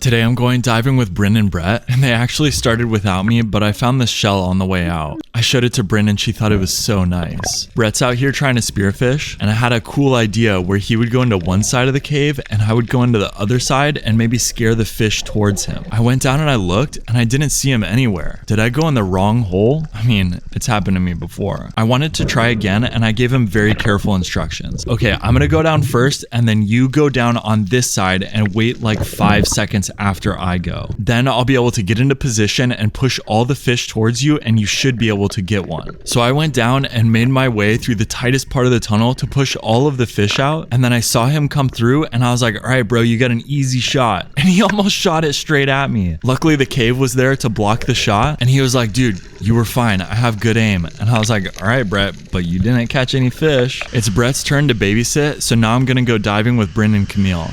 Today I'm going diving with Bren and Brett, and they actually started without me, but I found this shell on the way out. I showed it to Bren and she thought it was so nice. Brett's out here trying to spearfish, and I had a cool idea where he would go into one side of the cave and I would go into the other side and maybe scare the fish towards him. I went down and I looked and I didn't see him anywhere. Did I go in the wrong hole? I mean, it's happened to me before. I wanted to try again and I gave him very careful instructions. Okay, I'm gonna go down first and then you go down on this side and wait like 5 seconds after I go. Then I'll be able to get into position and push all the fish towards you and you should be able to get one. So I went down and made my way through the tightest part of the tunnel to push all of the fish out, and then I saw him come through and I was like, all right bro, you got an easy shot. And he almost shot it straight at me. Luckily the cave was there to block the shot and he was like, dude, you were fine, I have good aim. And I was like, all right Brett, but you didn't catch any fish. It's Brett's turn to babysit, so now I'm gonna go diving with Bren and Camille.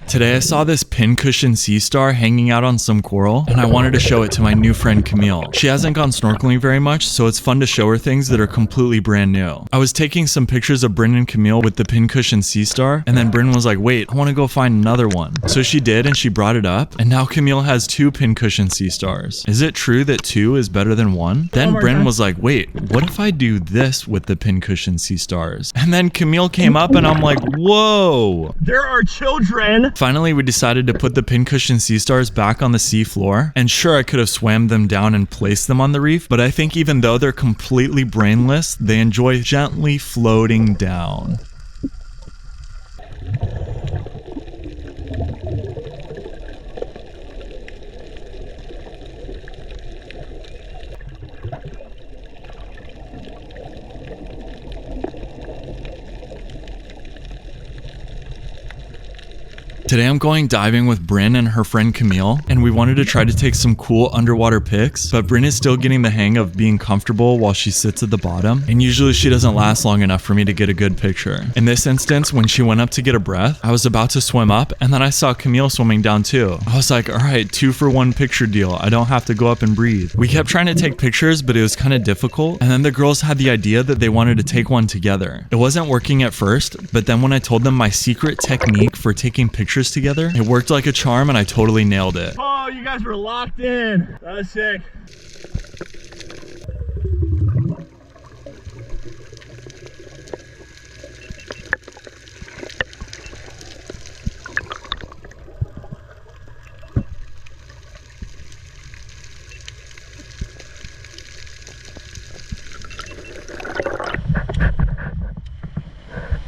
Today I saw this Pincushion sea star hanging out on some coral and I wanted to show it to my new friend Camille. She hasn't gone snorkeling very much, so it's fun to show her things that are completely brand new. I was taking some pictures of Bren and Camille with the Pincushion sea star, and then Bren was like, wait, I want to go find another one. So she did and she brought it up, and now Camille has 2 Pincushion sea stars. Is it true that 2 is better than 1? Then Bren was like, wait, what if I do this with the Pincushion sea stars? And then Camille came up and I'm like, whoa! There are children! Finally, we decided to put the Pincushion sea stars back on the sea floor, and sure, I could have swam them down and placed them on the reef, but I think even though they're completely brainless, they enjoy gently floating down. Today I'm going diving with Bren and her friend Camille, and we wanted to try to take some cool underwater pics, but Bren is still getting the hang of being comfortable while she sits at the bottom, and usually she doesn't last long enough for me to get a good picture. In this instance, when she went up to get a breath, I was about to swim up, and then I saw Camille swimming down too. I was like, all right, 2 for 1 picture deal. I don't have to go up and breathe. We kept trying to take pictures, but it was kind of difficult, and then the girls had the idea that they wanted to take one together. It wasn't working at first, but then when I told them my secret technique for taking pictures together, it worked like a charm and I totally nailed it. Oh, you guys were locked in. That was sick.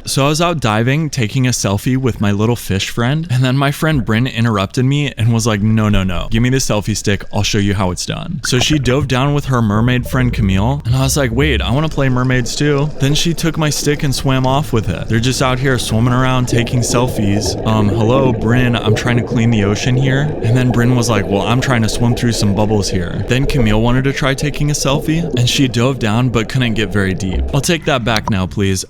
So I was out diving, taking a selfie with my little fish friend, and then my friend Bren interrupted me and was like, no, give me the selfie stick, I'll show you how it's done. So she dove down with her mermaid friend Camille, and I was like, wait, I want to play mermaids too. Then she took my stick and swam off with it. They're just out here swimming around taking selfies. Hello Bren, I'm trying to clean the ocean here. And then Bren was like, well, I'm trying to swim through some bubbles here. Then Camille wanted to try taking a selfie, and she dove down but couldn't get very deep. I'll take that back now, please.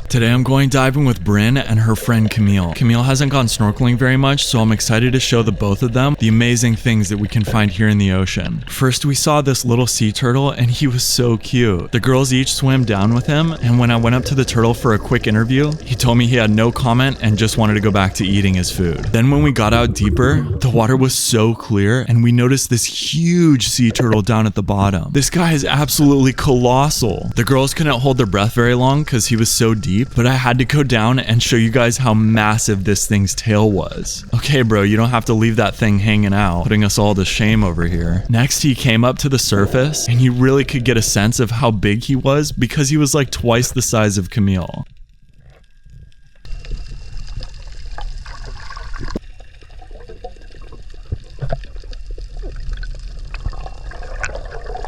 Today I'm going diving with Bren and her friend Camille. Camille hasn't gone snorkeling very much, so I'm excited to show the both of them the amazing things that we can find here in the ocean. First, we saw this little sea turtle and he was so cute. The girls each swam down with him, and when I went up to the turtle for a quick interview, he told me he had no comment and just wanted to go back to eating his food. Then when we got out deeper, the water was so clear and we noticed this huge sea turtle down at the bottom. This guy is absolutely colossal. The girls couldn't hold their breath very long because he was so deep, deep, but I had to go down and show you guys how massive this thing's tail was. Okay, bro, you don't have to leave that thing hanging out, putting us all to shame over here. Next, he came up to the surface, and you really could get a sense of how big he was because he was like twice the size of Camille.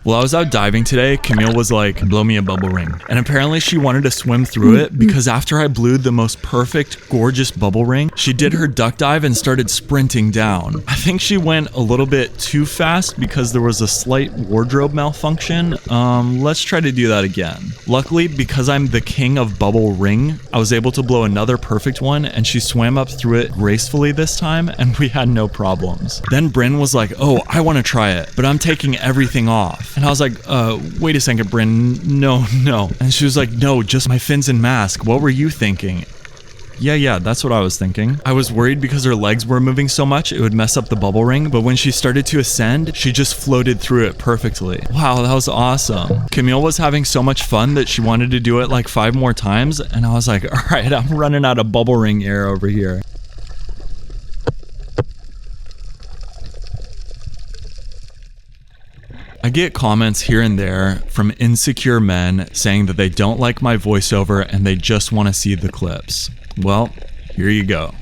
While I was out diving today, Camille was like, blow me a bubble ring. And apparently she wanted to swim through it because after I blew the most perfect, gorgeous bubble ring, she did her duck dive and started sprinting down. I think she went a little bit too fast because there was a slight wardrobe malfunction. Let's try to do that again. Luckily, because I'm the king of bubble ring, I was able to blow another perfect one and she swam up through it gracefully this time and we had no problems. Then Bren was like, oh, I want to try it, but I'm taking everything off. And I was like, wait a second, Bren, no. And she was like, no, just my fins and mask. What were you thinking? Yeah, that's what I was thinking. I was worried because her legs were moving so much it would mess up the bubble ring, but when she started to ascend, she just floated through it perfectly. Wow, that was awesome. Camille was having so much fun that she wanted to do it like 5 more times, and I was like, all right, I'm running out of bubble ring air over here. I get comments here and there from insecure men saying that they don't like my voiceover and they just want to see the clips. Well, here you go.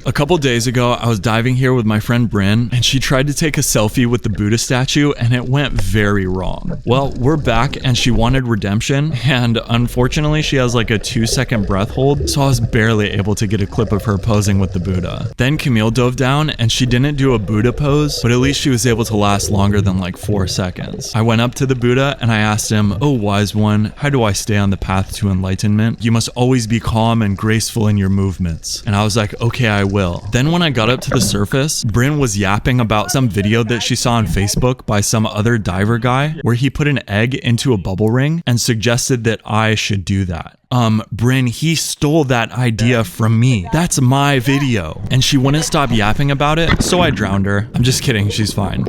A couple days ago, I was diving here with my friend Bren, and she tried to take a selfie with the Buddha statue, and it went very wrong. Well, we're back, and she wanted redemption, and unfortunately, she has like a 2-second breath hold, so I was barely able to get a clip of her posing with the Buddha. Then Camille dove down, and she didn't do a Buddha pose, but at least she was able to last longer than like 4 seconds. I went up to the Buddha, and I asked him, "Oh, wise one, how do I stay on the path to enlightenment? You must always be calm and graceful in your movements." And I was like, okay, I will. Then when I got up to the surface, Bren was yapping about some video that she saw on Facebook by some other diver guy where he put an egg into a bubble ring and suggested that I should do that. Bren, he stole that idea from me. That's my video. And she wouldn't stop yapping about it, so I drowned her. I'm just kidding, she's fine.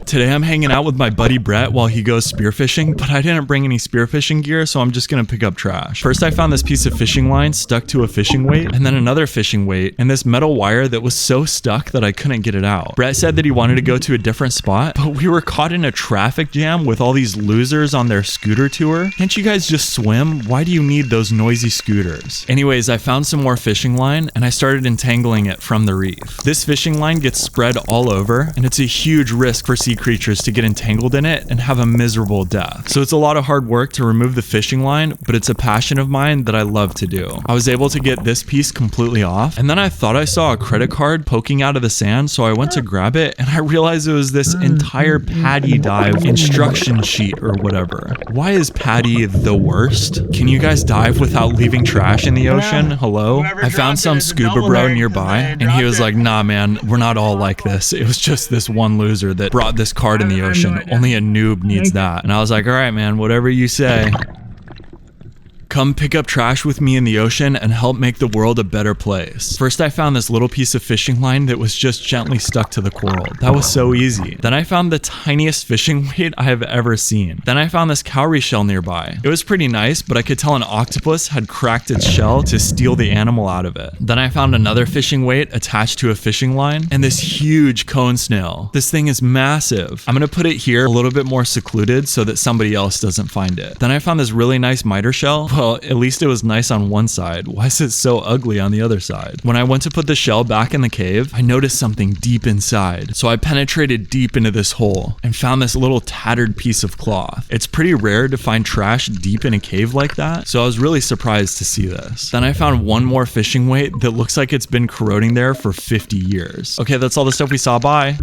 Today I'm hanging out with my buddy Brett while he goes spearfishing, but I didn't bring any spearfishing gear, so I'm just gonna pick up trash. First, I found this piece of fishing line stuck to a fishing weight, and then another fishing weight, and this metal wire that was so stuck that I couldn't get it out. Brett said that he wanted to go to a different spot, but we were caught in a traffic jam with all these losers on their scooter tour. Can't you guys just swim? Why do you need those noisy scooters? Anyways, I found some more fishing line, and I started entangling it from the reef. This fishing line gets spread all over, and it's a huge risk for sea creatures to get entangled in it and have a miserable death. So it's a lot of hard work to remove the fishing line, but it's a passion of mine that I love to do. I was able to get this piece completely off, and then I thought I saw a credit card poking out of the sand, so I went to grab it, and I realized it was this entire PADI dive instruction sheet or whatever. Why is PADI the worst? Can you guys dive without leaving trash in the ocean? Hello? I found some scuba bro nearby, and he was like, nah man, we're not all like this. It was just this one loser that brought this card in the ocean. Only a noob needs that. And I was like, all right, man, whatever you say. Come pick up trash with me in the ocean and help make the world a better place. First, I found this little piece of fishing line that was just gently stuck to the coral. That was so easy. Then I found the tiniest fishing weight I have ever seen. Then I found this cowrie shell nearby. It was pretty nice, but I could tell an octopus had cracked its shell to steal the animal out of it. Then I found another fishing weight attached to a fishing line and this huge cone snail. This thing is massive. I'm gonna put it here a little bit more secluded so that somebody else doesn't find it. Then I found this really nice miter shell. Whoa, Well, at least it was nice on one side. Why is it so ugly on the other side? When I went to put the shell back in the cave, I noticed something deep inside. So I penetrated deep into this hole and found this little tattered piece of cloth. It's pretty rare to find trash deep in a cave like that, so I was really surprised to see this. Then I found one more fishing weight that looks like it's been corroding there for 50 years. Okay, that's all the stuff we saw. Bye.